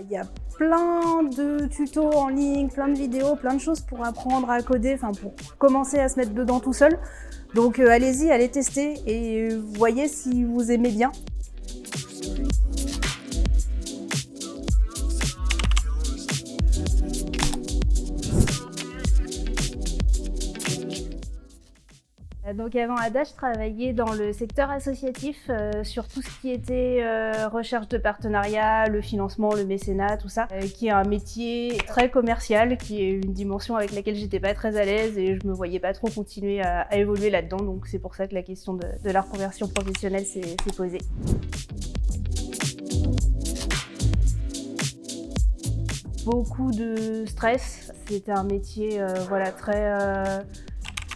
Il y a plein de tutos en ligne, plein de vidéos, plein de choses pour apprendre à coder, pour commencer à se mettre dedans tout seul. Donc allez-y, allez tester et voyez si vous aimez bien. Donc avant Ada, je travaillais dans le secteur associatif sur tout ce qui était recherche de partenariat, le financement, le mécénat, tout ça, qui est un métier très commercial, qui est une dimension avec laquelle j'étais pas très à l'aise et je me voyais pas trop continuer à évoluer là-dedans. Donc c'est pour ça que la question de la reconversion professionnelle s'est posée. Beaucoup de stress, c'était un métier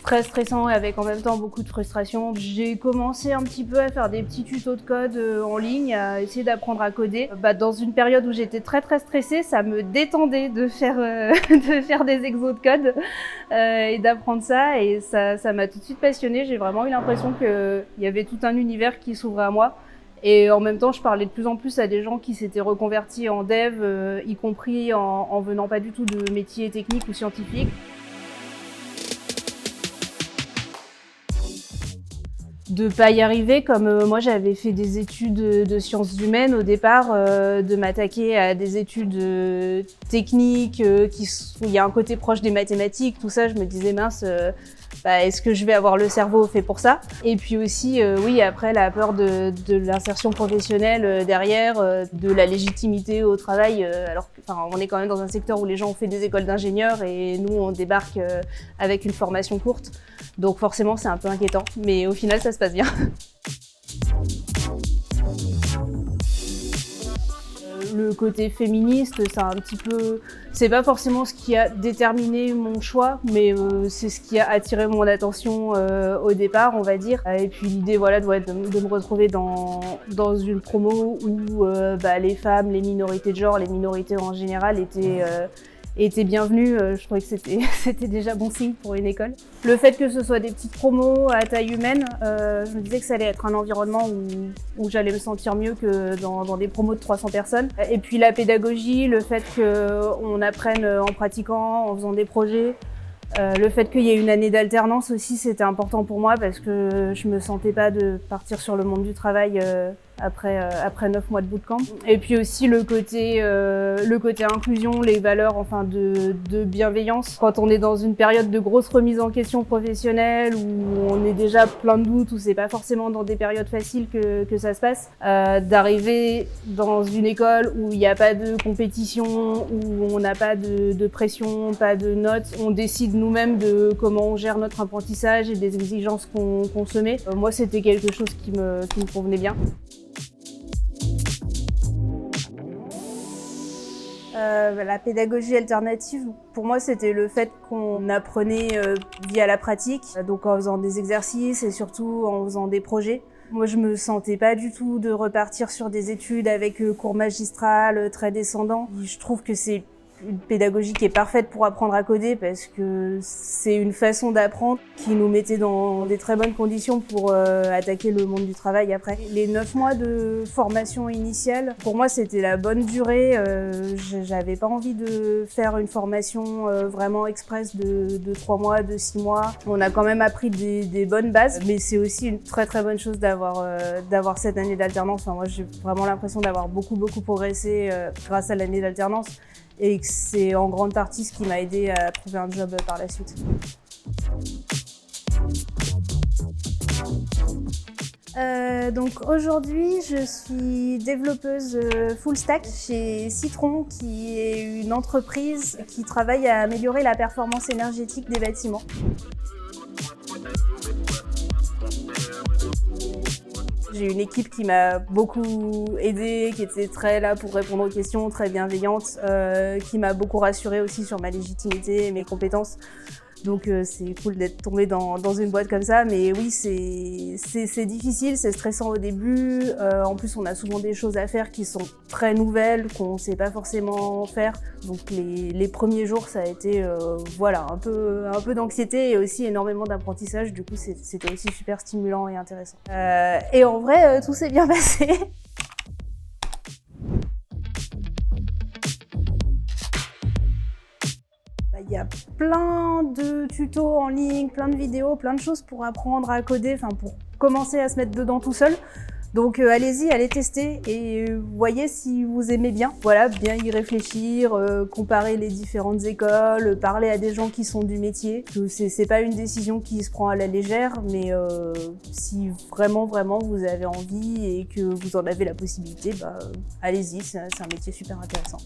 très stressant et avec en même temps beaucoup de frustration. J'ai commencé un petit peu à faire des petits tutos de code en ligne, à essayer d'apprendre à coder. Dans une période où j'étais très stressée, ça me détendait de faire, de faire des exos de code et d'apprendre ça. Et ça m'a tout de suite passionnée. J'ai vraiment eu l'impression qu'il y avait tout un univers qui s'ouvrait à moi. Et en même temps, je parlais de plus en plus à des gens qui s'étaient reconvertis en dev, y compris en venant pas du tout de métiers techniques ou scientifiques. De pas y arriver, comme moi j'avais fait des études de sciences humaines au départ, de m'attaquer à des études techniques où il y a un côté proche des mathématiques, tout ça, je me disais mince, est-ce que je vais avoir le cerveau fait pour ça? Et puis aussi, oui, après la peur de l'insertion professionnelle derrière, de la légitimité au travail, alors que, on est quand même dans un secteur où les gens ont fait des écoles d'ingénieurs et nous on débarque avec une formation courte. Donc forcément c'est un peu inquiétant, mais au final ça se passe bien. Le côté féministe, c'est pas forcément ce qui a déterminé mon choix, mais c'est ce qui a attiré mon attention au départ, on va dire. Et puis l'idée, de me retrouver dans une promo où les femmes, les minorités de genre, les minorités en général étaient bienvenues. Je trouvais que c'était déjà bon signe pour une école. Le fait que ce soit des petites promos à taille humaine, je me disais que ça allait être un environnement où j'allais me sentir mieux que dans des promos de 300 personnes. Et puis la pédagogie, le fait qu'on apprenne en pratiquant, en faisant des projets, le fait qu'il y ait une année d'alternance aussi, c'était important pour moi parce que je me sentais pas de partir sur le monde du travail après 9 mois de bootcamp. Et puis aussi le côté inclusion, les valeurs de bienveillance. Quand on est dans une période de grosse remise en question professionnelle, où on est déjà plein de doutes, où c'est pas forcément dans des périodes faciles que ça se passe, d'arriver dans une école où il n'y a pas de compétition, où on n'a pas de pression, pas de notes, on décide nous-mêmes de comment on gère notre apprentissage et des exigences qu'on se met. Moi, c'était quelque chose qui me convenait bien. La pédagogie alternative, pour moi, c'était le fait qu'on apprenait via la pratique, donc en faisant des exercices et surtout en faisant des projets. Moi, je me sentais pas du tout de repartir sur des études avec cours magistral, très descendant. Je trouve que c'est une pédagogie qui est parfaite pour apprendre à coder parce que c'est une façon d'apprendre qui nous mettait dans des très bonnes conditions pour attaquer le monde du travail après. Les 9 mois de formation initiale, pour moi, c'était la bonne durée. J'avais pas envie de faire une formation vraiment express de 3 mois, de 6 mois. On a quand même appris des bonnes bases, mais c'est aussi une très bonne chose d'avoir cette année d'alternance. Moi, j'ai vraiment l'impression d'avoir beaucoup progressé grâce à l'année d'alternance. Et que c'est en grande partie ce qui m'a aidé à trouver un job par la suite. Donc aujourd'hui, je suis développeuse full stack chez Citron, qui est une entreprise qui travaille à améliorer la performance énergétique des bâtiments. J'ai une équipe qui m'a beaucoup aidée, qui était très là pour répondre aux questions, très bienveillante, qui m'a beaucoup rassurée aussi sur ma légitimité et mes compétences. Donc c'est cool d'être tombée dans une boîte comme ça, mais oui, c'est difficile, c'est stressant au début. En plus, on a souvent des choses à faire qui sont très nouvelles, qu'on ne sait pas forcément faire. Donc les premiers jours, ça a été un peu d'anxiété et aussi énormément d'apprentissage. Du coup, c'était aussi super stimulant et intéressant. Et en vrai, tout s'est bien passé. Il y a plein de tutos en ligne, plein de vidéos, plein de choses pour apprendre à coder, enfin pour commencer à se mettre dedans tout seul. Donc allez-y, allez tester et voyez si vous aimez bien. Voilà, bien y réfléchir, comparer les différentes écoles, parler à des gens qui sont du métier. C'est pas une décision qui se prend à la légère, mais si vraiment vous avez envie et que vous en avez la possibilité, allez-y, c'est un métier super intéressant.